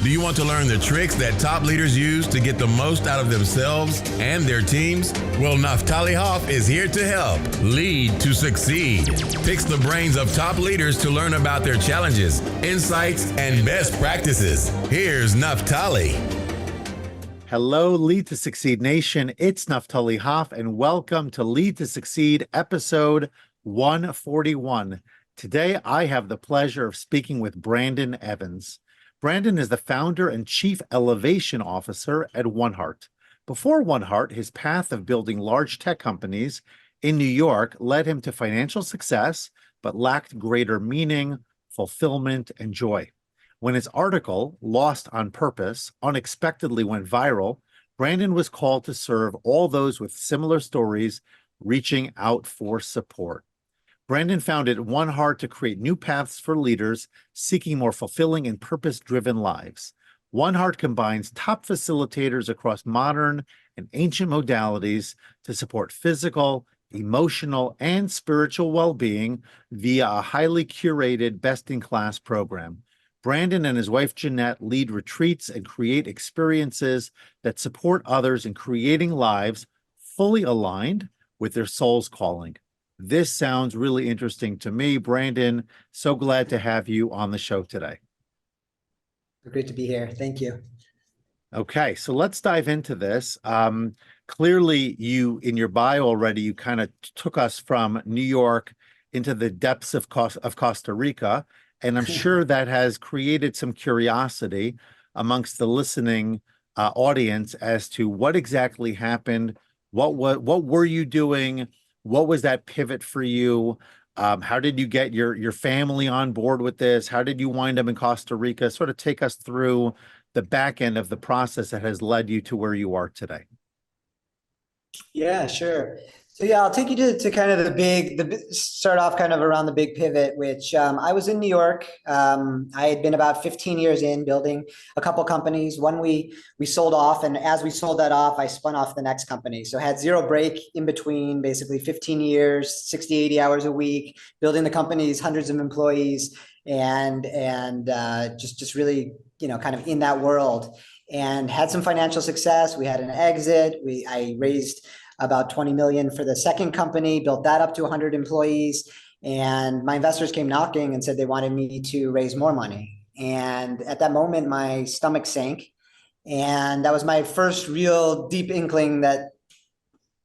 Do you want to learn the tricks that top leaders use to get the most out of themselves and their teams? Well, Naftali Hoff is here to help. Lead to Succeed picks the brains of top leaders to learn about their challenges, insights, and best practices. Here's Naftali. Hello, Lead to Succeed Nation. It's Naftali Hoff, and welcome to Lead to Succeed, episode 141. Today, I have the pleasure of speaking with Brandon Evans. Brandon is the founder and chief elevation officer at OneHeart. Before OneHeart, his path of building large tech companies in New York led him to financial success, but lacked greater meaning, fulfillment, and joy. When his article, Lost on Purpose, unexpectedly went viral, Brandon was called to serve all those with similar stories, reaching out for support. Brandon founded OneHeart to create new paths for leaders seeking more fulfilling and purpose-driven lives. OneHeart combines top facilitators across modern and ancient modalities to support physical, emotional, and spiritual well-being via a highly curated, best-in-class program. Brandon and his wife, Jeanette, lead retreats and create experiences that support others in creating lives fully aligned with their soul's calling. This sounds really interesting to me. Brandon, so glad to have you on the show today. Great to be here. Thank you. Okay, so let's dive into this. Clearly, you, in your bio already, you kind of took us from New York into the depths of Costa Rica, and I'm sure that has created some curiosity amongst the listening audience as to what exactly happened. What were you doing? What was that pivot for you? How did you get your family on board with this? How did you wind up in Costa Rica? Sort of take us through the back end of the process that has led you to where you are today. Yeah, sure. So I'll take you to kind of start off kind of around the big pivot, which I was in New York. I had been about 15 years in building a couple companies. One we sold off, and as we sold that off, I spun off the next company. So had zero break in between, basically 15 years, 60, 80 hours a week, building the companies, hundreds of employees, and just really, kind of in that world, and had some financial success. We had an exit. I raised about 20 million for the second company, built that up to 100 employees. And my investors came knocking and said they wanted me to raise more money. And at that moment, my stomach sank. And that was my first real deep inkling that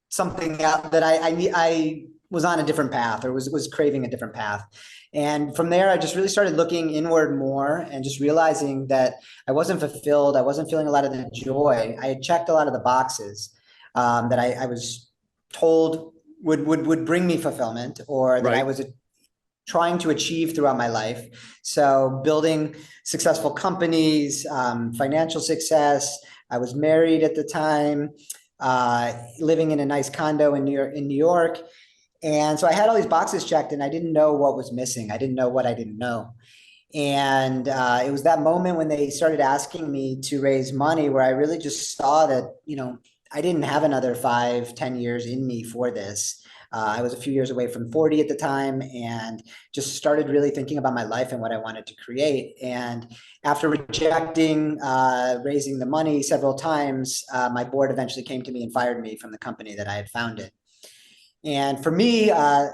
something that I was on a different path, or was craving a different path. And from there, I just really started looking inward more and just realizing that I wasn't fulfilled. I wasn't feeling a lot of the joy. I had checked a lot of the boxes that I was told would bring me fulfillment, or that I was trying to achieve throughout my life. So building successful companies, financial success. I was married at the time, living in a nice condo in New York. And so I had all these boxes checked, and I didn't know what was missing. I didn't know what I didn't know. And it was that moment when they started asking me to raise money where I really just saw that, I didn't have another 5-10 years in me for this. I was a few years away from 40 at the time, and just started really thinking about my life and what I wanted to create. And after rejecting raising the money several times, my board eventually came to me and fired me from the company that I had founded. And for me, that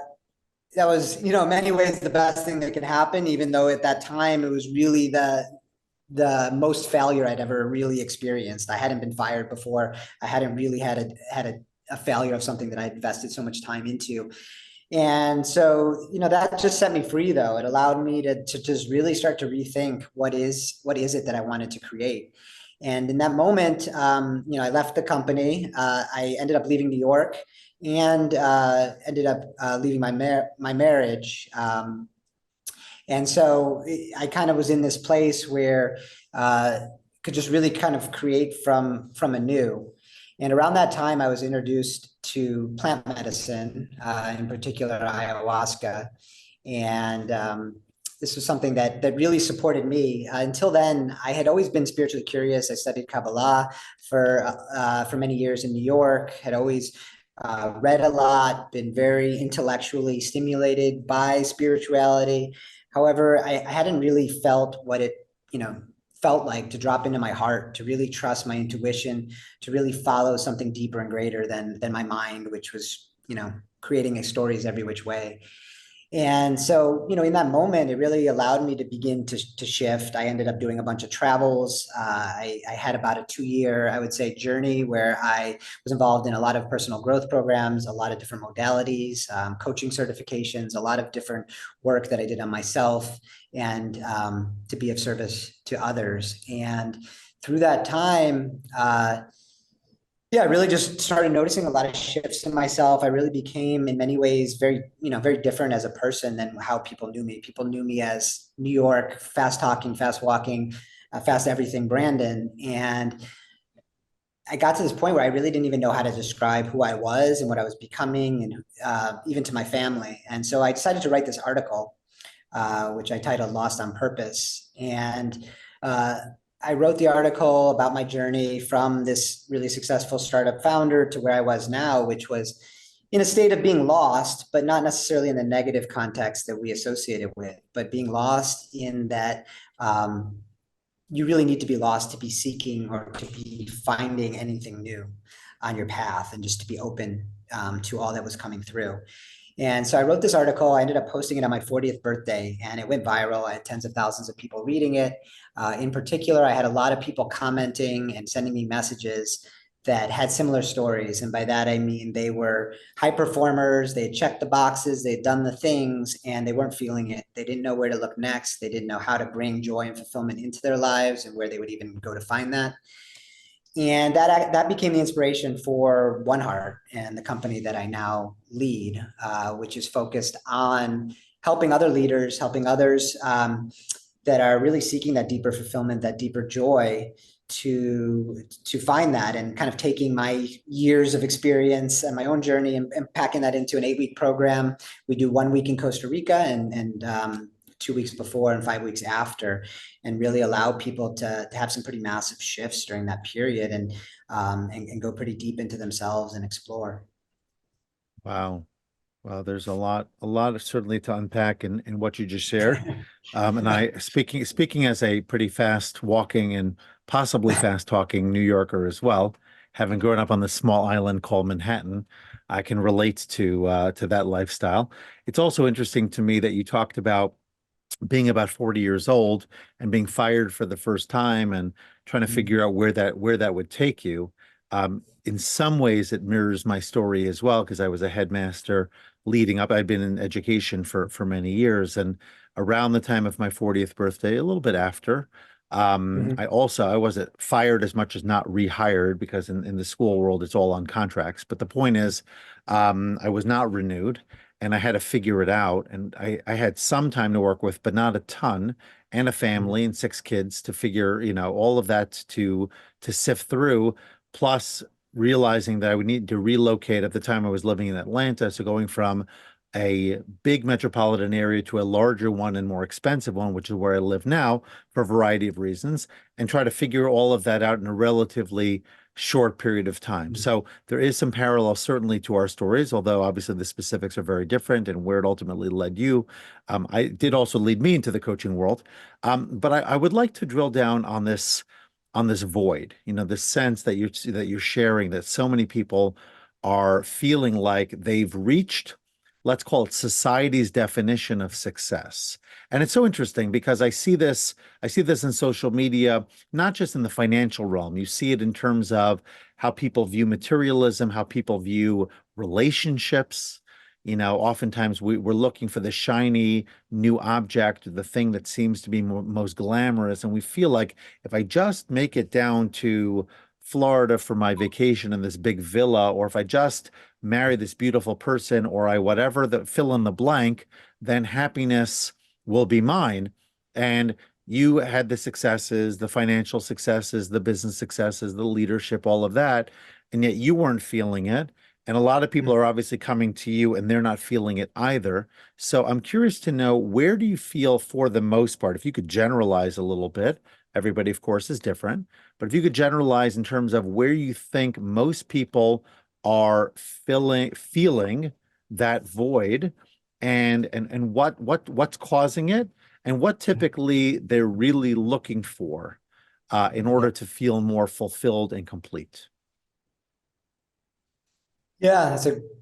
was, in many ways the best thing that could happen, even though at that time it was really the most failure I'd ever really experienced. I hadn't been fired before. I hadn't really had a failure of something that I invested so much time into. And so, that just set me free, though. It allowed me to just really start to rethink what is it that I wanted to create. And in that moment, I left the company. I ended up leaving New York, and ended up leaving my marriage. And so I kind of was in this place where could just really kind of create from anew. And around that time, I was introduced to plant medicine, in particular ayahuasca. And this was something that really supported me. Until then, I had always been spiritually curious. I studied Kabbalah for many years in New York, had always read a lot, been very intellectually stimulated by spirituality. However, I hadn't really felt what it felt like, to drop into my heart, to really trust my intuition, to really follow something deeper and greater than my mind, which was, creating stories every which way. And so, in that moment, it really allowed me to begin to shift. I ended up doing a bunch of travels. I had about a 2-year, I would say, journey where I was involved in a lot of personal growth programs, a lot of different modalities, coaching certifications, a lot of different work that I did on myself, and to be of service to others. And through that time, yeah, I really just started noticing a lot of shifts in myself. I really became, in many ways, very different as a person than how people knew me. People knew me as New York, fast talking, fast walking, fast everything Brandon. And I got to this point where I really didn't even know how to describe who I was and what I was becoming, and even to my family. And so I decided to write this article, which I titled Lost on Purpose. And I wrote the article about my journey from this really successful startup founder to where I was now, which was in a state of being lost, but not necessarily in the negative context that we associate it with, but being lost in that you really need to be lost to be seeking or to be finding anything new on your path, and just to be open to all that was coming through. And so I wrote this article. I ended up posting it on my 40th birthday, and it went viral. I had tens of thousands of people reading it. In particular, I had a lot of people commenting and sending me messages that had similar stories. And by that, I mean, they were high performers. They had checked the boxes, they had done the things, and they weren't feeling it. They didn't know where to look next. They didn't know how to bring joy and fulfillment into their lives, and where they would even go to find that. And that became the inspiration for One Heart and the company that I now lead, which is focused on helping other leaders, helping others that are really seeking that deeper fulfillment, that deeper joy, to find that, and kind of taking my years of experience and my own journey and packing that into an 8-week program. We do 1 week in Costa Rica and 2 weeks before and 5 weeks after, and really allow people to have some pretty massive shifts during that period, and go pretty deep into themselves and explore. Wow. Well, there's a lot of certainly to unpack in what you just shared. And I, speaking as a pretty fast walking and possibly fast talking New Yorker as well, having grown up on the small island called Manhattan, I can relate to that lifestyle. It's also interesting to me that you talked about being about 40 years old and being fired for the first time and trying to figure out where that would take you. In some ways, it mirrors my story as well, because I was a headmaster leading up. I'd been in education for many years, and around the time of my 40th birthday, a little bit after, I wasn't fired as much as not rehired, because in the school world, it's all on contracts. But the point is, I was not renewed, and I had to figure it out. And I had some time to work with, but not a ton, and a family and 6 kids to figure, all of that to sift through, plus realizing that I would need to relocate. At the time I was living in Atlanta. So going from a big metropolitan area to a larger one and more expensive one, which is where I live now, for a variety of reasons, and try to figure all of that out in a relatively short period of time. So there is some parallel certainly to our stories, although obviously the specifics are very different, and where it ultimately led you. I did also lead me into the coaching world. But I would like to drill down on this void, the sense that you're sharing, that so many people are feeling like they've reached, let's call it, society's definition of success. And it's so interesting, because I see this in social media, not just in the financial realm. You see it in terms of how people view materialism, how people view relationships. Oftentimes we're looking for the shiny new object, the thing that seems to be most glamorous. And we feel like, if I just make it down to Florida for my vacation in this big villa, or if I just marry this beautiful person, or I whatever the fill in the blank, then happiness will be mine. And you had the successes, the financial successes, the business successes, the leadership, all of that, and yet you weren't feeling it. And a lot of people are obviously coming to you and they're not feeling it either. So I'm curious to know, where do you feel, for the most part, if you could generalize a little bit? Everybody, of course, is different, but if you could generalize in terms of where you think most people are feeling that void, and what's causing it, and what typically they're really looking for in Yeah. order to feel more fulfilled and complete? Yeah,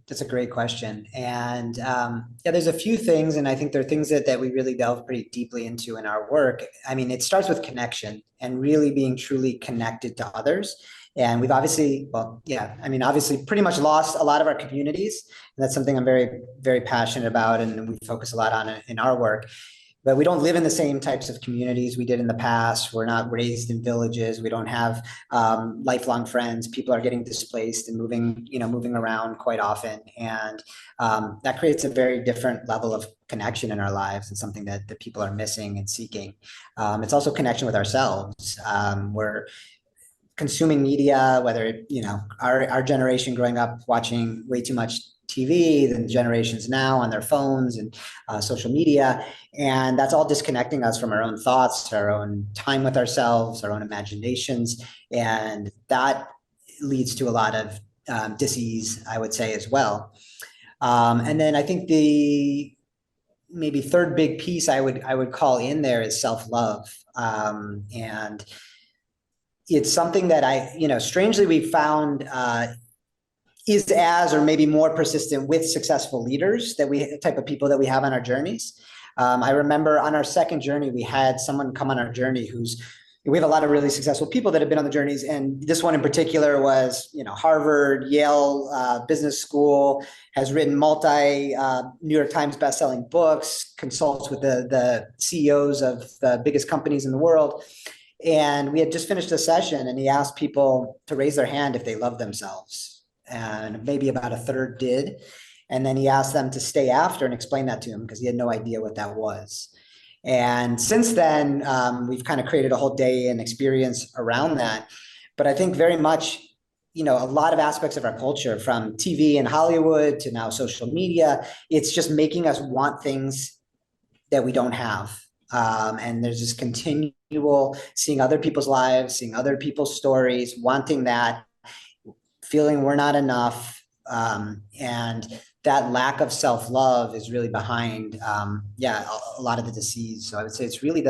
that's a great question. And yeah, there's a few things, and I think there are things that we really delve pretty deeply into in our work. I mean, it starts with connection and really being truly connected to others. And we've obviously, well, yeah, I mean, obviously pretty much lost a lot of our communities. And that's something I'm very, very passionate about, and we focus a lot on it in our work. But we don't live in the same types of communities we did in the past. We're not raised in villages. We don't have lifelong friends. People are getting displaced and moving around quite often, and that creates a very different level of connection in our lives, and something that people are missing and seeking. It's also connection with ourselves. We're consuming media, whether our generation growing up watching way too much TV than generations now on their phones and social media. And that's all disconnecting us from our own thoughts, our own time with ourselves, our own imaginations. And that leads to a lot of dis-ease, I would say, as well. And then I think the maybe third big piece I would call in there is self-love. And it's something that strangely we found is as or maybe more persistent with successful leaders type of people that we have on our journeys. I remember on our second journey, we had someone come on our journey we have a lot of really successful people that have been on the journeys. And this one in particular was, Harvard, Yale Business School, has written New York Times bestselling books, consults with the CEOs of the biggest companies in the world. And we had just finished a session, and he asked people to raise their hand if they love themselves. And maybe about a third did. And then he asked them to stay after and explain that to him, because he had no idea what that was. And since then, we've kind of created a whole day and experience around that. But I think very much, a lot of aspects of our culture, from TV and Hollywood to now social media, it's just making us want things that we don't have. And there's this continual seeing other people's lives, seeing other people's stories, wanting that, feeling we're not enough. And that lack of self-love is really behind, a lot of the disease. So I would say it's really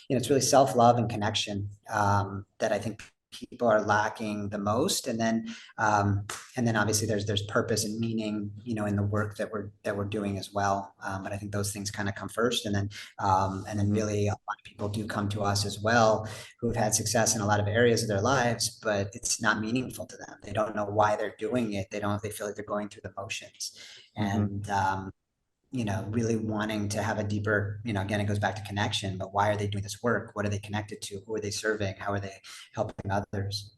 it's really self-love and connection that I think people are lacking the most. And then obviously there's purpose and meaning, in the work that we're doing as well. But I think those things kind of come first, and then really a lot of people do come to us as well, who have had success in a lot of areas of their lives, but it's not meaningful to them. They don't know why they're doing it. They feel like they're going through the motions. And really wanting to have a deeper, again, it goes back to connection, but why are they doing this work? What are they connected to? Who are they serving? How are they helping others?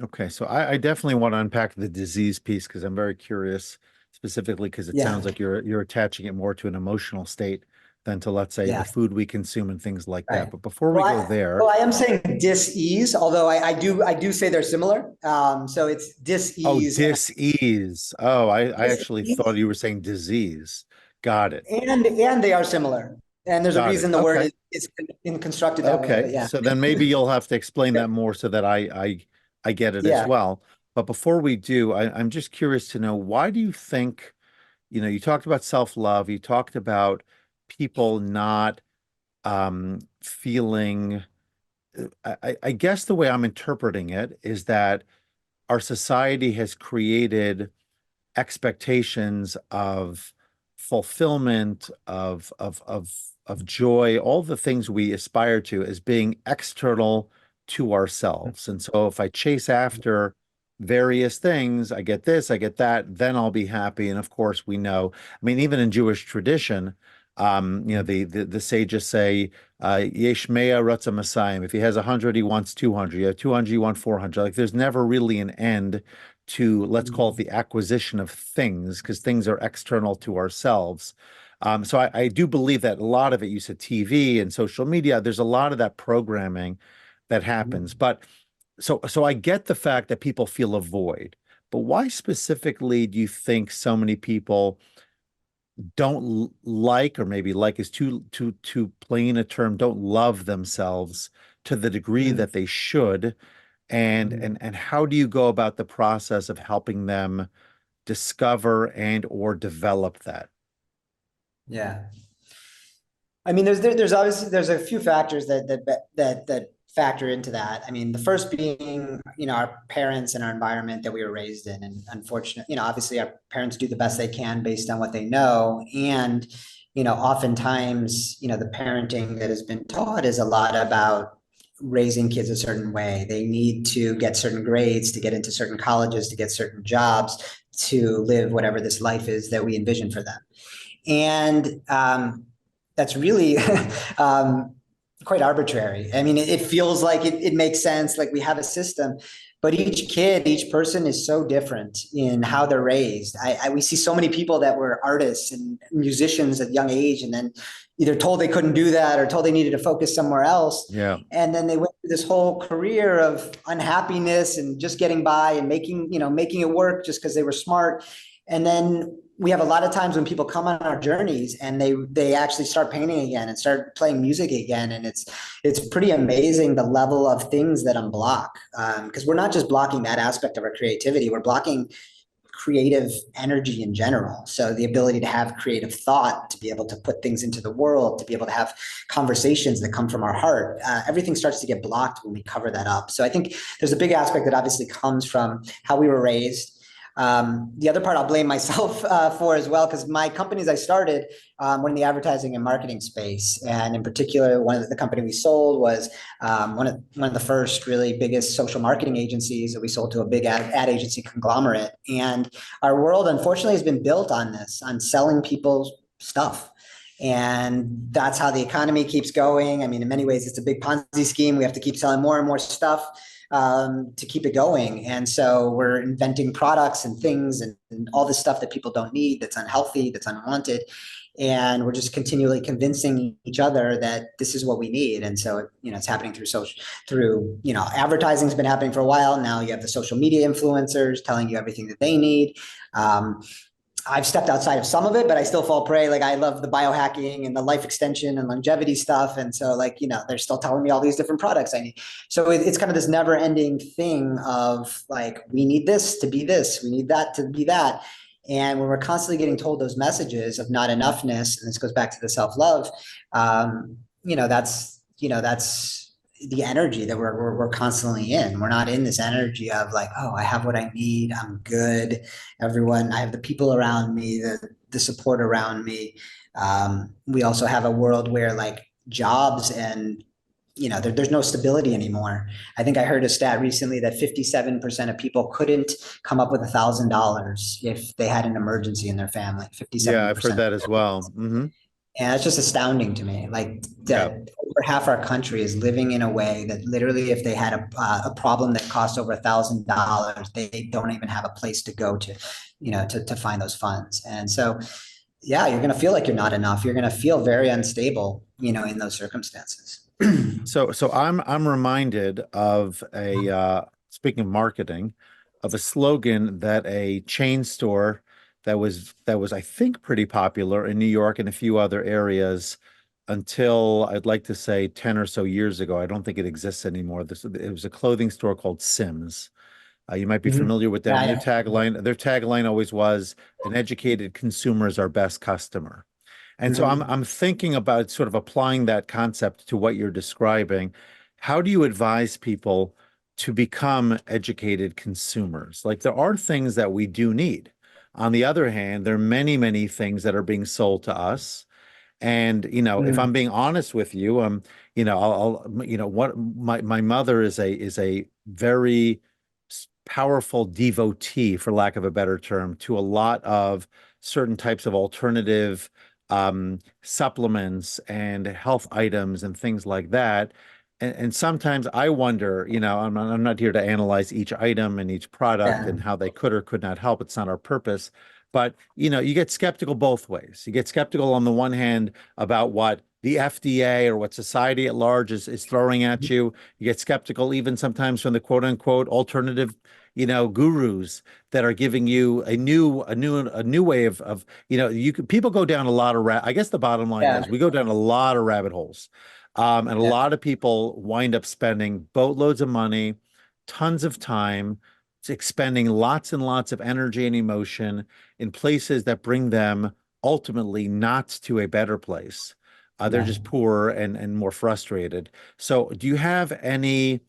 Okay, so I definitely want to unpack the disease piece, because I'm very curious, specifically because it Yeah. sounds like you're attaching it more to an emotional state than to, let's say, Yeah. the food we consume and things like Right. that. But before we go there, I am saying dis-ease, although I do say they're similar. So it's oh, dis-ease dis-ease. Oh, I actually thought dis-ease, you were saying disease. Got it. and they are similar. And there's a Got it. reason the word Okay. is constructed that way. But Okay. yeah. So then maybe you'll have to explain that more so that I get it as Yeah. well. But before we do, I'm just curious to know, why do you think, you talked about self-love, you talked about people not feeling, I guess the way I'm interpreting it is that our society has created expectations of fulfillment, of joy, all the things we aspire to as being external to ourselves. And so if I chase after various things, I get this, I get that, then I'll be happy. And of course, we know, I mean, even in Jewish tradition, the sages say, Yesh mea ratza Masayim. If he has 100, he wants 200. You have 200, you want 400. Like, there's never really an end to, let's call it, the acquisition of things, because things are external to ourselves. So I do believe that a lot of it, you said TV and social media, there's a lot of that programming that happens. But so I get the fact that people feel a void, but why specifically do you think so many people don't like, or maybe like is too plain a term, don't love themselves to the degree Mm. that they should? And Mm. and how do you go about the process of helping them discover and or develop that? Yeah. I mean, there's obviously there's a few factors that factor into that. I mean, the first being, our parents and our environment that we were raised in. And unfortunately, obviously our parents do the best they can based on what they know. And, oftentimes, the parenting that has been taught is a lot about raising kids a certain way. They need to get certain grades to get into certain colleges, to get certain jobs, to live whatever this life is that we envision for them. And that's really quite arbitrary. I mean, it feels like it makes sense, like we have a system, but each kid, each person is so different in how they're raised. We see so many people that were artists and musicians at a young age, and then either told they couldn't do that or told they needed to focus somewhere else. Yeah. And then they went through this whole career of unhappiness and just getting by and making it work just because they were smart. And then we have a lot of times when people come on our journeys and they actually start painting again and start playing music again. And it's pretty amazing the level of things that unblock. Because we're not just blocking that aspect of our creativity, we're blocking creative energy in general. So the ability to have creative thought, to be able to put things into the world, to be able to have conversations that come from our heart, everything starts to get blocked when we cover that up. So I think there's a big aspect that obviously comes from how we were raised. The other part I'll blame myself for as well, because my companies I started were in the advertising and marketing space, and in particular, one of the company we sold was one of the first really biggest social marketing agencies that we sold to a big ad agency conglomerate. And our world, unfortunately, has been built on this, on selling people stuff. And that's how the economy keeps going. I mean, in many ways, it's a big Ponzi scheme. We have to keep selling more and more stuff to keep it going. And so we're inventing products and things and all this stuff that people don't need, that's unhealthy, that's unwanted. And we're just continually convincing each other that this is what we need. And so, it's happening through advertising's been happening for a while. Now you have the social media influencers telling you everything that they need. I've stepped outside of some of it, but I still fall prey. Like I love the biohacking and the life extension and longevity stuff. And so they're still telling me all these different products I need. So it's kind of this never ending thing of like, we need this to be this, we need that to be that. And when we're constantly getting told those messages of not enoughness, and this goes back to the self-love, that's the energy that we're constantly in. We're not in this energy of like, oh, I have what I need, I'm good. Everyone, I have the people around me, the support around me. We also have a world where like jobs and there's no stability anymore. I think I heard a stat recently that 57% of people couldn't come up with $1,000 if they had an emergency in their family. 57%. Yeah, I've heard that as well. Mm-hmm. And it's just astounding to me, like that over half our country is living in a way that literally if they had a problem that cost over $1,000, they don't even have a place to go to find those funds. And so, yeah, you're going to feel like you're not enough. You're going to feel very unstable, in those circumstances. So I'm reminded of speaking of marketing, of a slogan that a chain store that was I think pretty popular in New York and a few other areas until I'd like to say 10 or so years ago. I don't think it exists anymore. It was a clothing store called Sims. You might be familiar with them. Yeah, Their tagline always was, "An educated consumer is our best customer." And so I'm thinking about sort of applying that concept to what you're describing. How do you advise people to become educated consumers? Like there are things that we do need. On the other hand, there are many, many things that are being sold to us. And, if I'm being honest with you, what my mother is a very powerful devotee, for lack of a better term, to a lot of certain types of alternative supplements and health items and things like that. And sometimes I wonder, I'm not here to analyze each item and each product and how they could or could not help. It's not our purpose. But, you get skeptical both ways. You get skeptical on the one hand about what the FDA or what society at large is throwing at you. You get skeptical even sometimes from the quote unquote alternative, gurus that are giving you a new way of people go down a lot of I guess the bottom line is we go down a lot of rabbit holes. And a lot of people wind up spending boatloads of money, tons of time, expending lots and lots of energy and emotion in places that bring them ultimately not to a better place. They're Yeah. just poorer and more frustrated. So, do you have any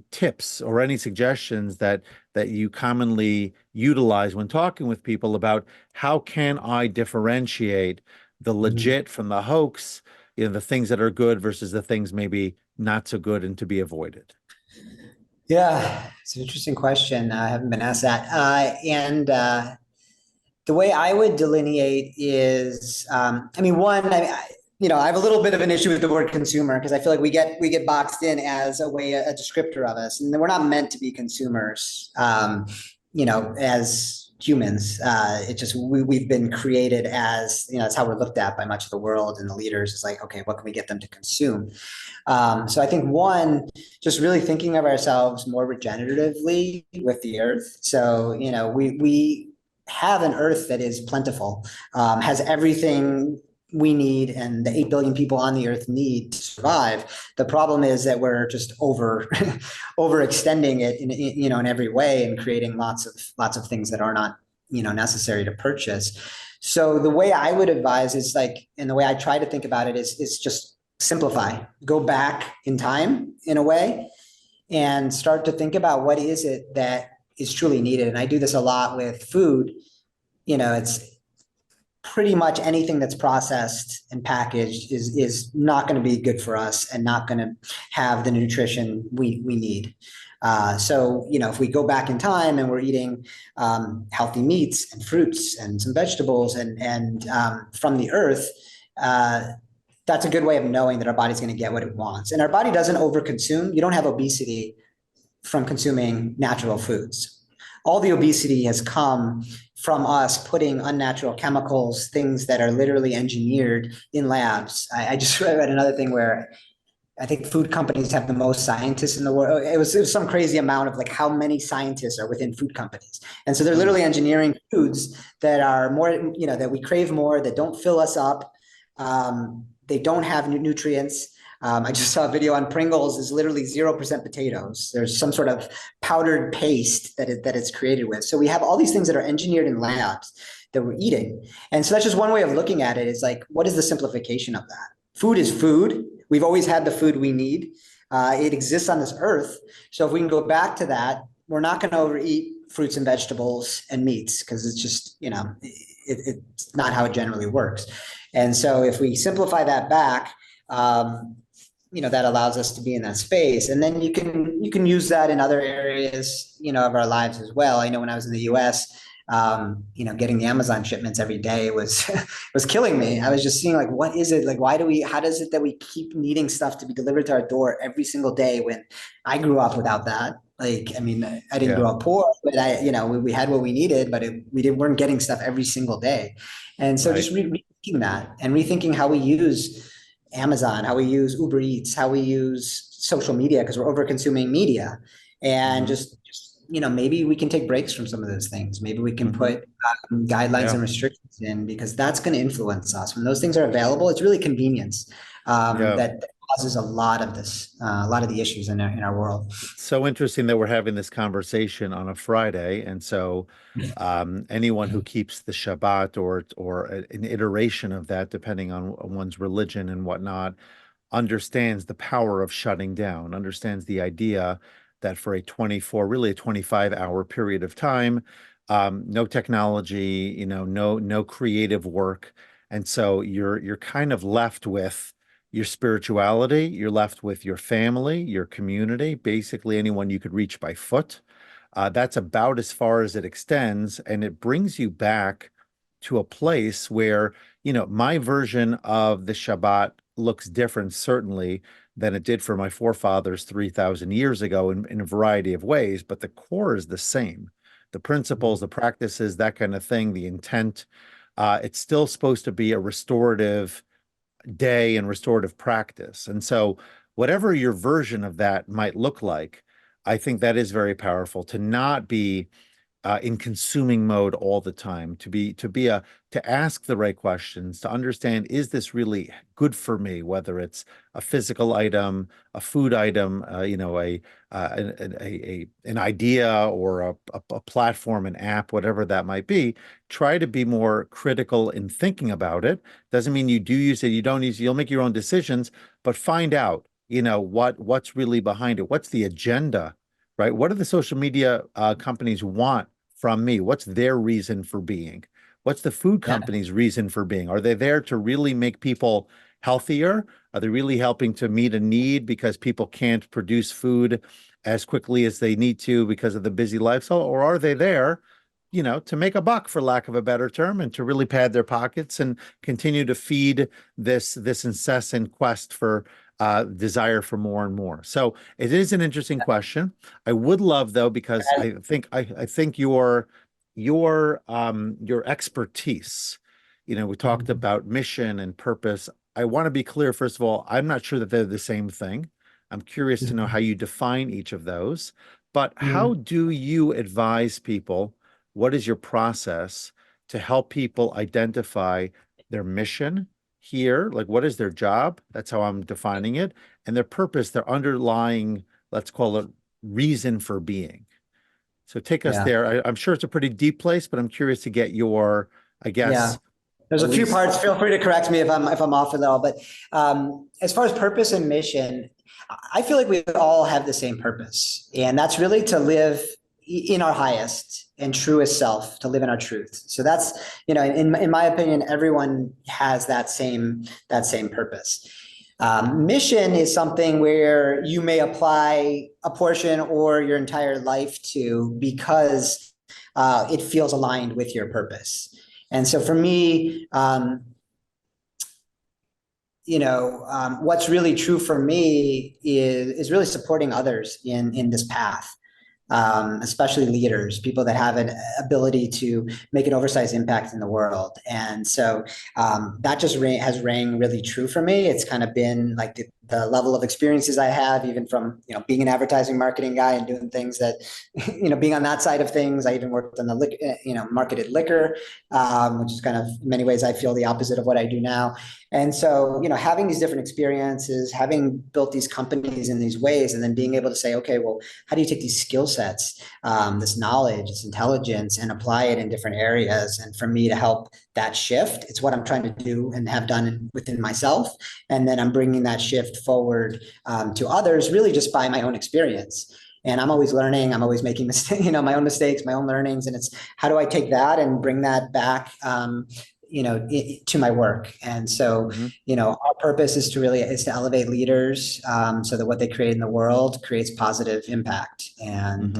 tips or any suggestions that you commonly utilize when talking with people about how can I differentiate the Mhm. legit from the hoax, the things that are good versus the things maybe not so good and to be avoided? Yeah, it's an interesting question. I haven't been asked that. And the way I would delineate is, I mean, one, I have a little bit of an issue with the word consumer because I feel like we get boxed in as a descriptor of us, and we're not meant to be consumers. As humans, it just we've been created as that's how we're looked at by much of the world and the leaders. Is like, okay, what can we get them to consume? So I think one, just really thinking of ourselves more regeneratively with the earth. So, we have an earth that is plentiful, has everything we need and the 8 billion people on the earth need to survive. The problem is that we're just overextending it in every way and creating lots of things that are not, necessary to purchase. So the way I would advise is like, and the way I try to think about it is just simplify, go back in time in a way and start to think about what is it that is truly needed. And I do this a lot with food. It's pretty much anything that's processed and packaged is not going to be good for us and not going to have the nutrition we need. So, if we go back in time and we're eating healthy meats and fruits and some vegetables and from the earth, that's a good way of knowing that our body's going to get what it wants. And our body doesn't overconsume. You don't have obesity from consuming natural foods. All the obesity has come from us putting unnatural chemicals, things that are literally engineered in labs. I just read another thing where I think food companies have the most scientists in the world. It was some crazy amount of like how many scientists are within food companies. And so they're literally engineering foods that are more, that we crave more, that don't fill us up. They don't have nutrients. I just saw a video on Pringles is literally 0% potatoes. There's some sort of powdered paste that it's created with. So we have all these things that are engineered in labs that we're eating. And so that's just one way of looking at it is like, what is the simplification of that? Food is food. We've always had the food we need. It exists on this earth. So if we can go back to that, we're not going to overeat fruits and vegetables and meats because it's just, it's not how it generally works. And so if we simplify that back, that allows us to be in that space. And then you can use that in other areas, of our lives as well. I know when I was in the US, getting the Amazon shipments every day was was killing me. I was just seeing like, what is it? Like, how does it that we keep needing stuff to be delivered to our door every single day when I grew up without that? Like, I mean, I didn't grow up poor, but we had what we needed, but weren't getting stuff every single day. And so just rethinking that and rethinking how we use Amazon, how we use Uber Eats, how we use social media, because we're over consuming media and just maybe we can take breaks from some of those things. Maybe we can put guidelines and restrictions in because that's going to influence us. When those things are available, it's really convenience that causes a lot of the issues in our world. So interesting that we're having this conversation on a Friday, and so anyone who keeps the Shabbat or an iteration of that, depending on one's religion and whatnot, understands the power of shutting down, understands the idea that for a 24, really a 25-hour period of time, no technology, no creative work, and so you're kind of left with your spirituality, you're left with your family, your community, basically anyone you could reach by foot. That's about as far as it extends, and it brings you back to a place where, my version of the Shabbat looks different, certainly, than it did for my forefathers 3,000 years ago in a variety of ways, but the core is the same. The principles, the practices, that kind of thing, the intent, it's still supposed to be a restorative day and restorative practice. And so, whatever your version of that might look like, I think that is very powerful to not be in consuming mode all the time, to ask the right questions, to understand, is this really good for me? Whether it's a physical item, a food item, an idea, or a platform, an app, whatever that might be. Try to be more critical in thinking about it. Doesn't mean you do use it, you don't use it, you'll make your own decisions, but find out, what's really behind it. What's the agenda, right? What do the social media companies want from me? What's their reason for being? What's the food Yeah. company's reason for being? Are they there to really make people healthier? Are they really helping to meet a need because people can't produce food as quickly as they need to because of the busy lifestyle? Or are they there, to make a buck, for lack of a better term, and to really pad their pockets and continue to feed this incessant quest for desire for more and more? So it is an interesting question. I would love, though, because I think your expertise, we talked about mission and purpose. I want to be clear, first of all, I'm not sure that they're the same thing. I'm curious to know how you define each of those. But how do you advise people? What is your process to help people identify their mission here? Like, what is their job? That's how I'm defining it. And their purpose, their underlying, let's call it, reason for being. So take us Yeah. there. I'm sure it's a pretty deep place, but I'm curious to get your, I guess. Yeah. There's a few parts. Feel free to correct me if I'm off at all. But as far as purpose and mission, I feel like we all have the same purpose, and that's really to live in our highest and truest self, to live in our truth. So that's, in my opinion, everyone has that same purpose. Mission is something where you may apply a portion or your entire life to because it feels aligned with your purpose. And so for me, what's really true for me is really supporting others in this path. Especially leaders, people that have an ability to make an oversized impact in the world. And so that just has rang really true for me. It's kind of been like the level of experiences I have, even from, being an advertising marketing guy and doing things that, being on that side of things. I even worked on the, marketed liquor, which is kind of, in many ways, I feel the opposite of what I do now. And so, having these different experiences, having built these companies in these ways, and then being able to say, okay, well, how do you take these skill sets, this knowledge, this intelligence, and apply it in different areas? And for me to help that shift, it's what I'm trying to do and have done within myself. And then I'm bringing that shift forward to others, really just by my own experience. And I'm always learning. I'm always making mistakes, my own mistakes, my own learnings. And it's, how do I take that and bring that back, to my work? And so, our purpose is to elevate leaders so that what they create in the world creates positive impact. And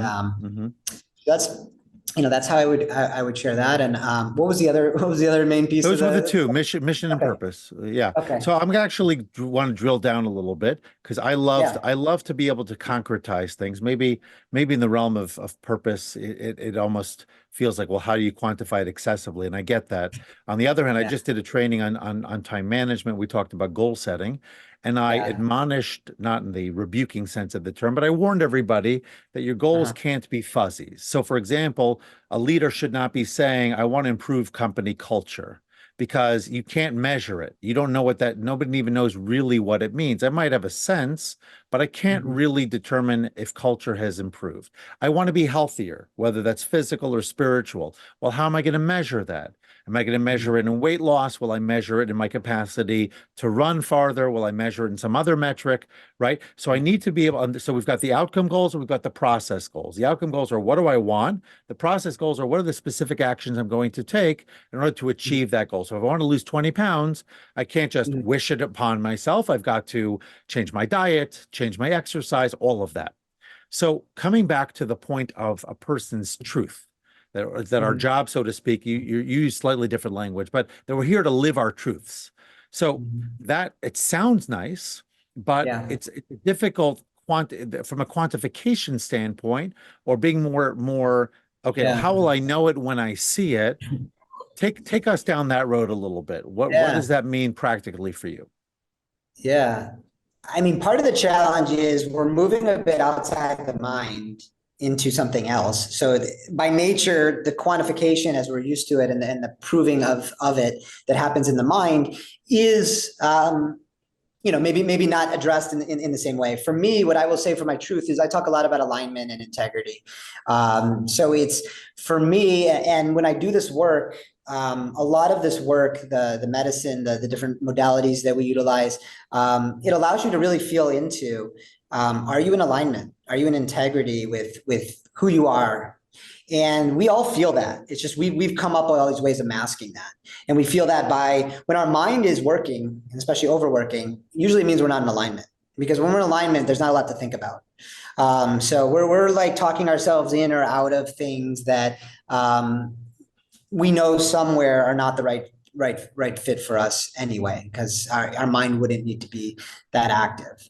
that's how I would share that. And what was the other main piece? Those were the two: mission and purpose. Yeah. Okay. So I'm actually want to drill down a little bit, because I love to be able to concretize things. Maybe in the realm of purpose, it almost feels like, well, how do you quantify it excessively? And I get that. On the other hand, I just did a training on time management. We talked about goal setting. And I admonished, not in the rebuking sense of the term, but I warned everybody that your goals can't be fuzzy. So, for example, a leader should not be saying, I want to improve company culture, because you can't measure it. You don't know what that, nobody even knows really what it means. I might have a sense, but I can't really determine if culture has improved. I want to be healthier, whether that's physical or spiritual. Well, how am I going to measure that? Am I going to measure it in weight loss? Will I measure it in my capacity to run farther? Will I measure it in some other metric, right? So I need to be able, so we've got the outcome goals and we've got the process goals. The outcome goals are, what do I want? The process goals are, what are the specific actions I'm going to take in order to achieve that goal? So if I want to lose 20 pounds, I can't just wish it upon myself. I've got to change my diet, change my exercise, all of that. So coming back to the point of a person's truth, that our job, so to speak, you use slightly different language, but that we're here to live our truths. So that, it sounds nice, but it's difficult from a quantification standpoint, or being more okay, how will I know it when I see it? Take us down that road a little bit. What does that mean practically for you? Yeah. I mean, part of the challenge is we're moving a bit outside the mind into something else. So by nature, the quantification as we're used to it and the proving of it that happens in the mind is, maybe not addressed in the same way. For me, what I will say for my truth is I talk a lot about alignment and integrity. So it's for me, and when I do this work, a lot of this work, the medicine, the different modalities that we utilize, it allows you to really feel into, are you in alignment? Are you in integrity with who you are? And we all feel that. It's just we've come up with all these ways of masking that. And we feel that by when our mind is working, and especially overworking, usually means we're not in alignment. Because when we're in alignment, there's not a lot to think about. So we're like talking ourselves in or out of things that we know somewhere are not the right fit for us anyway, because our mind wouldn't need to be that active.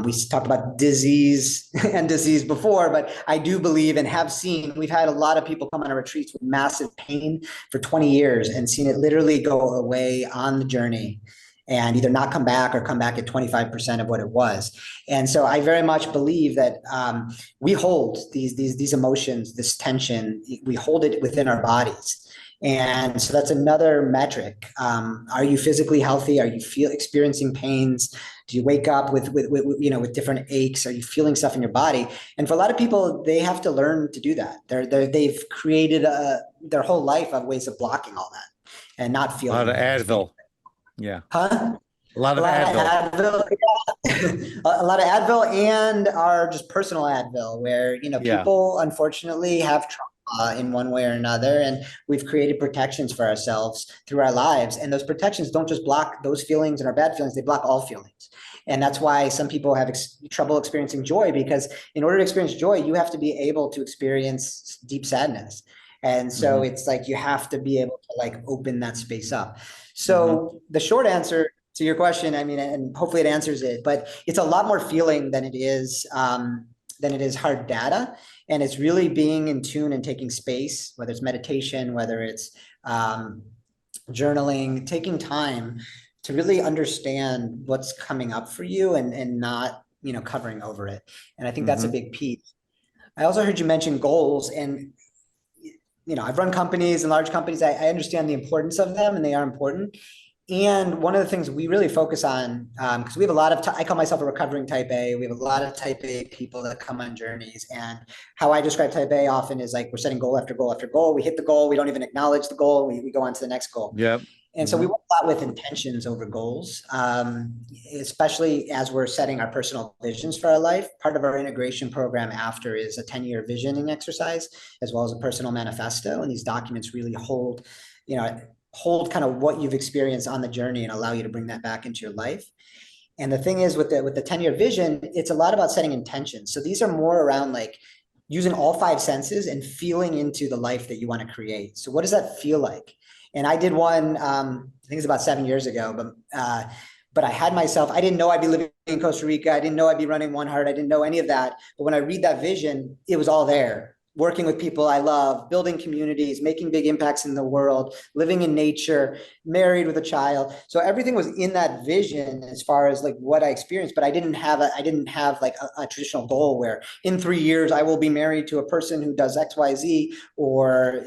We talked about disease and disease before, but I do believe and have seen, we've had a lot of people come on our retreats with massive pain for 20 years and seen it literally go away on the journey and either not come back or come back at 25% of what it was. And so I very much believe that we hold these emotions, this tension, we hold it within our bodies. And so that's another metric. Are you physically healthy? Are you experiencing pains? Do you wake up with different aches? Are you feeling stuff in your body? And for a lot of people, they have to learn to do that. They've created their whole life of ways of blocking all that and not feeling. A lot of Advil. Yeah. Huh? A lot of Advil. A lot of Advil and our just personal Advil where, people unfortunately have trauma in one way or another. And we've created protections for ourselves through our lives. And those protections don't just block those feelings and our bad feelings, they block all feelings. And that's why some people have trouble experiencing joy, because in order to experience joy, you have to be able to experience deep sadness. And so it's like you have to be able to like open that space up. So the short answer to your question, I mean, and hopefully it answers it, but it's a lot more feeling than it is hard data. And it's really being in tune and taking space, whether it's meditation, whether it's journaling, taking time to really understand what's coming up for you and not, covering over it. And I think that's a big piece. I also heard you mention goals, and I've run companies and large companies. I understand the importance of them, and they are important. And one of the things we really focus on, because we have a lot of, I call myself a recovering type A. We have a lot of type A people that come on journeys. And how I describe type A often is like, we're setting goal after goal after goal. We hit the goal. We don't even acknowledge the goal. We go on to the next goal. Yep. And so we work a lot with intentions over goals, especially as we're setting our personal visions for our life. Part of our integration program after is a 10-year visioning exercise, as well as a personal manifesto. And these documents really hold kind of what you've experienced on the journey and allow you to bring that back into your life. And the thing is with the 10-year vision, it's a lot about setting intentions. So these are more around like using all 5 senses and feeling into the life that you want to create. So what does that feel like? And I did one, I think it's about 7 years ago, but I had myself, I didn't know I'd be living in Costa Rica. I didn't know I'd be running One Heart. I didn't know any of that. But when I read that vision, it was all there. Working with people I love, building communities, making big impacts in the world, living in nature, married with a child. So everything was in that vision as far as like what I experienced, but I didn't have like a traditional goal where in 3 years I will be married to a person who does X, Y, Z, or,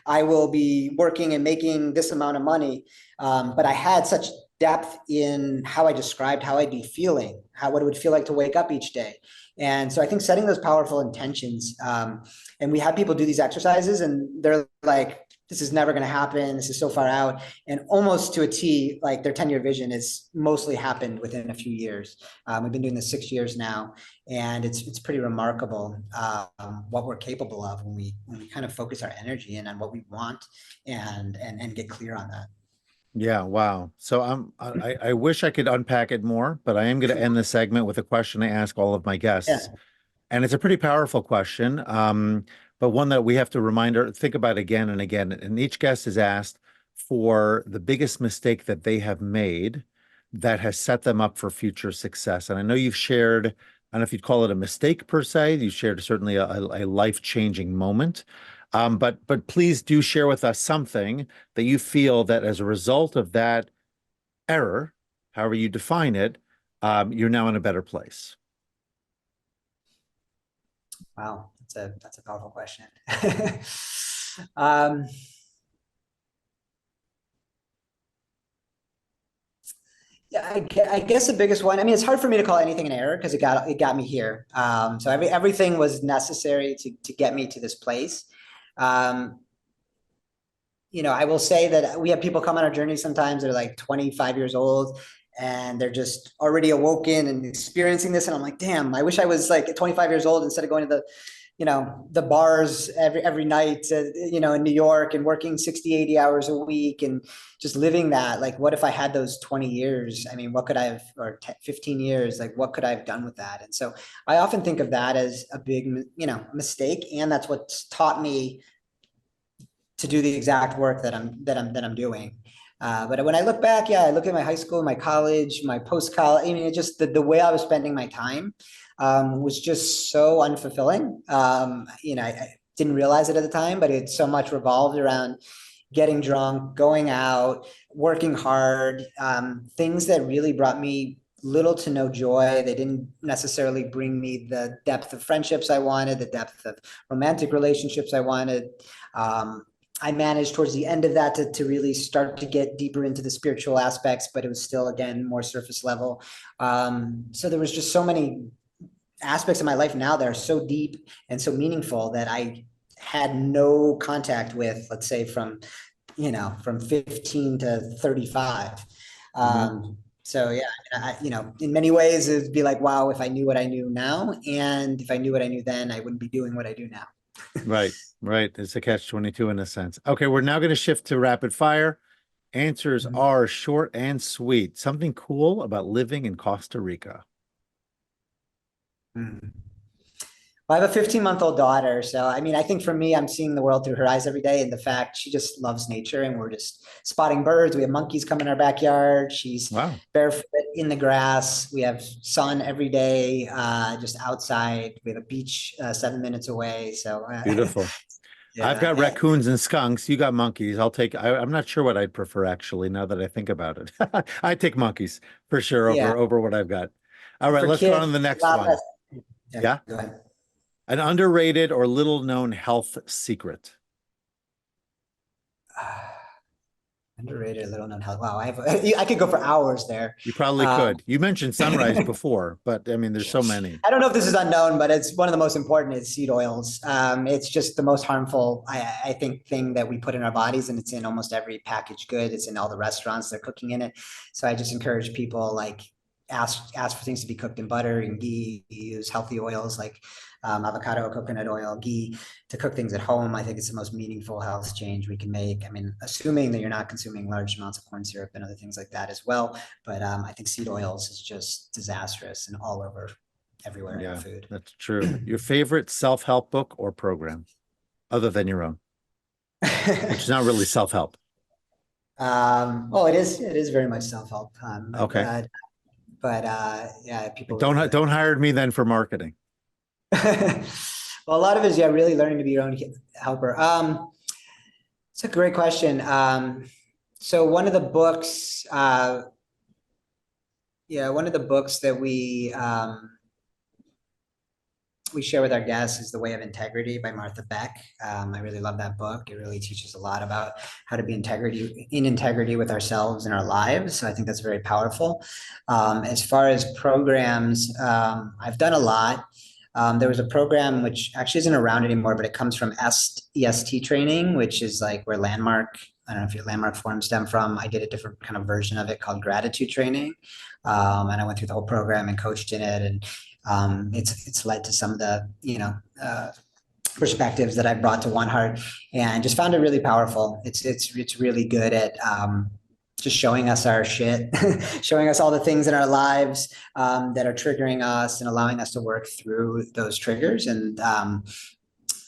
I will be working and making this amount of money. But I had such depth in how I described how I'd be feeling, what it would feel like to wake up each day. And so I think setting those powerful intentions, and we have people do these exercises and they're like, this is never going to happen. This is so far out. And almost to a T, like their 10-year vision is mostly happened within a few years. We've been doing this 6 years now, and it's pretty remarkable what we're capable of when we kind of focus our energy in on what we want and get clear on that. Yeah, wow. So I wish I could unpack it more, but I am going to end the segment with a question I ask all of my guests. Yeah. And it's a pretty powerful question, but one that we have to think about again and again. And each guest is asked for the biggest mistake that they have made that has set them up for future success. And I know you've shared, I don't know if you'd call it a mistake per se, you shared certainly a life-changing moment. But please do share with us something that you feel that as a result of that error, however you define it, you're now in a better place. Wow, that's a powerful question. um, Yeah, I guess the biggest one. I mean, it's hard for me to call anything an error because it got me here. So everything was necessary to get me to this place. Um, I will say that we have people come on our journey sometimes. They're like 25 years old and they're just already awoken and experiencing this. And I'm like, damn, I wish I was like 25 years old instead of going to the bars every night, in New York and working 60, 80 hours a week and just living that. Like, what if I had those 20 years? I mean, what could I have, or 10, 15 years, like what could I have done with that? And so I often think of that as a big, mistake. And that's what's taught me to do the exact work that I'm doing. But when I look back, I look at my high school, my college, my post-college, I mean, it just the way I was spending my time was just so unfulfilling. I didn't realize it at the time, but it so much revolved around getting drunk, going out, working hard, things that really brought me little to no joy. They didn't necessarily bring me the depth of friendships I wanted, the depth of romantic relationships I wanted. I managed towards the end of that to really start to get deeper into the spiritual aspects, but it was still, again, more surface level. So there was just so many aspects of my life now that are so deep and so meaningful that I had no contact with, let's say from 15 to 35. So yeah, in many ways it'd be like, wow, if I knew what I knew now, and if I knew what I knew then, I wouldn't be doing what I do now. Right. It's a catch-22 in a sense. Okay, we're now going to shift to rapid fire. Answers are short and sweet. Something cool about living in Costa Rica. Well, I have a 15-month-old daughter. So, I mean, I think for me, I'm seeing the world through her eyes every day. And the fact she just loves nature and we're just spotting birds. We have monkeys come in our backyard. She's barefoot in the grass. We have sun every day, just outside. We have a beach 7 minutes away. So beautiful. I've got raccoons and skunks. You got monkeys. I'm not sure what I'd prefer, actually, now that I think about it. I'd take monkeys for sure over what I've got. All right, let's go on to the next one. Yeah. Go ahead. An underrated or little known health secret. Underrated, little known health. Wow, I could go for hours there. You probably could. You mentioned sunrise before, but I mean, there's so many. I don't know if this is unknown, but it's one of the most important is seed oils. It's just the most harmful, I think, thing that we put in our bodies, and it's in almost every packaged good. It's in all the restaurants, they're cooking in it. So I just encourage people, like, ask for things to be cooked in butter and ghee. Use healthy oils like avocado, coconut oil, ghee to cook things at home. I think it's the most meaningful health change we can make. I mean, assuming that you're not consuming large amounts of corn syrup and other things like that as well. But I think seed oils is just disastrous and all over everywhere in food. That's true. Your favorite self-help book or program other than your own, which is not really self-help. Well, it is very much self-help. Okay. People don't hire me then for marketing. Well, a lot of it is really learning to be your own helper. It's a great question. So one of the books, that we share with our guests is The Way of Integrity by Martha Beck. I really love that book. It really teaches a lot about how to be in integrity with ourselves and our lives. So I think that's very powerful. As far as programs, I've done a lot. There was a program which actually isn't around anymore, but it comes from EST training, which is like where Landmark, I don't know if your Landmark forms stem from. I did a different kind of version of it called gratitude training. And I went through the whole program and coached in it. And it's led to some of the, perspectives that I brought to One Heart, and just found it really powerful. It's really good at just showing us our shit, showing us all the things in our lives that are triggering us and allowing us to work through those triggers. And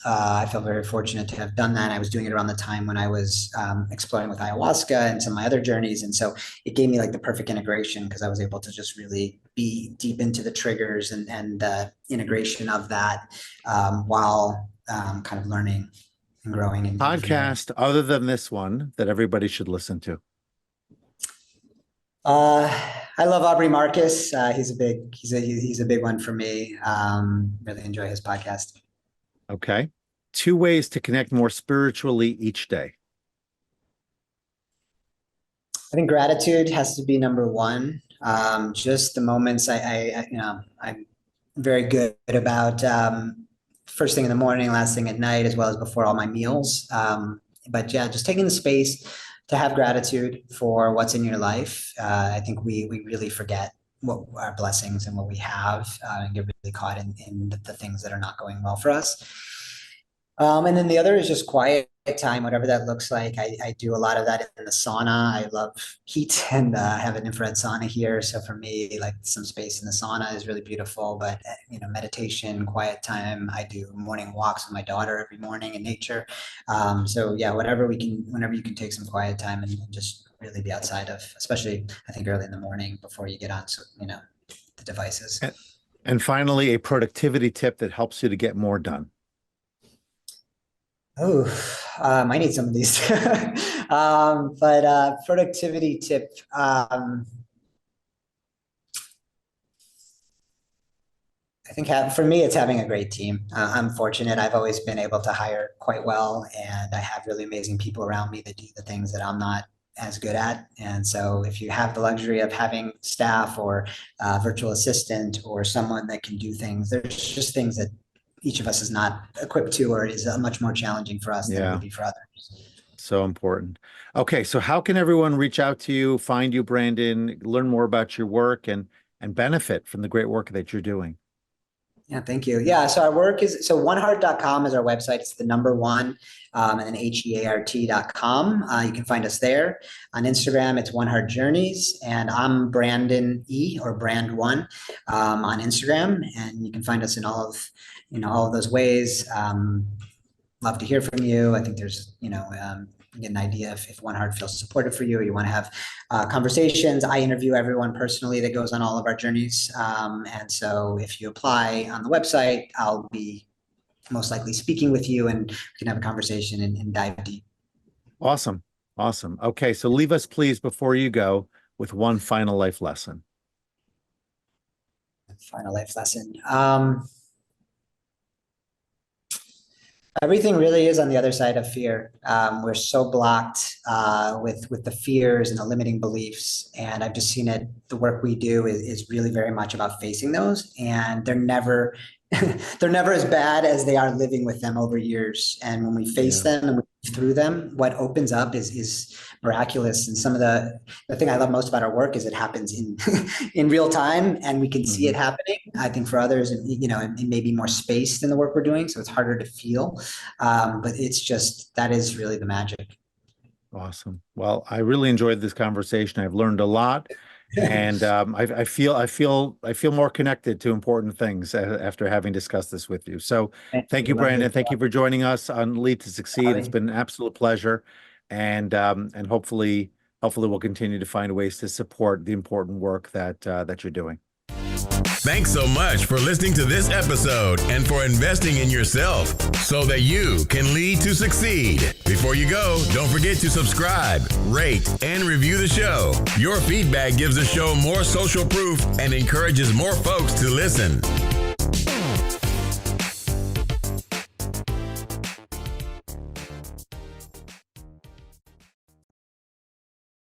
I feel very fortunate to have done that. I was doing it around the time when I was exploring with ayahuasca and some of my other journeys. And so it gave me like the perfect integration because I was able to just really be deep into the triggers and the integration of that while kind of learning and growing. And podcast other than this one that everybody should listen to. I love Aubrey Marcus. He's a big one for me. Really enjoy his podcast. Okay. 2 ways to connect more spiritually each day. I think gratitude has to be number one. Just the moments I'm very good about first thing in the morning, last thing at night, as well as before all my meals. But yeah, just taking the space to have gratitude for what's in your life. I think we really forget what our blessings and what we have, and get really caught in the things that are not going well for us. And then the other is just quiet time, whatever that looks like. I do a lot of that in the sauna. I love heat and have an infrared sauna here. So for me, like some space in the sauna is really beautiful. But meditation, quiet time. I do morning walks with my daughter every morning in nature. So yeah, whenever you can take some quiet time and just really be outside of, especially I think early in the morning before you get on, the devices. And finally, a productivity tip that helps you to get more done. Oh, I need some of these. But productivity tip. I think for me, it's having a great team. I'm fortunate. I've always been able to hire quite well, and I have really amazing people around me that do the things that I'm not as good at. And so if you have the luxury of having staff or a virtual assistant or someone that can do things, there's just things that each of us is not equipped to, or is much more challenging for us than it would be for others. So important. Okay, so how can everyone reach out to you, find you, Brandon, learn more about your work and benefit from the great work that you're doing? Yeah, thank you. Yeah, so our work is, oneheart.com is our website. It's the number one, and then heart.com. You can find us there. On Instagram, it's One Heart Journeys, and I'm Brandon E, or Brand One, on Instagram, and you can find us in all of those ways. Love to hear from you. I think there's, get an idea if One Heart feels supportive for you, or you want to have conversations. I interview everyone personally that goes on all of our journeys. And so if you apply on the website, I'll be most likely speaking with you, and we can have a conversation and dive deep. Awesome. Awesome. Okay. So leave us, please, before you go, with one final life lesson. Final life lesson. Everything really is on the other side of fear. We're so blocked with the fears and the limiting beliefs. And I've just seen it. The work we do is really very much about facing those. And they're never they're never as bad as they are living with them over years. And when we face them and we move through them, what opens up is miraculous. And some of the thing I love most about our work is it happens in real time, and we can see it happening. I think for others, it may be more spaced in the work we're doing, so it's harder to feel. But it's just, that is really the magic. Awesome. Well, I really enjoyed this conversation. I've learned a lot. And I feel more connected to important things after having discussed this with you. So thank you, Brandon. Thank you for joining us on Lead to Succeed. It's been an absolute pleasure. And hopefully we'll continue to find ways to support the important work that you're doing. Thanks so much for listening to this episode and for investing in yourself so that you can lead to succeed. Before you go, don't forget to subscribe, rate, and review the show. Your feedback gives the show more social proof and encourages more folks to listen.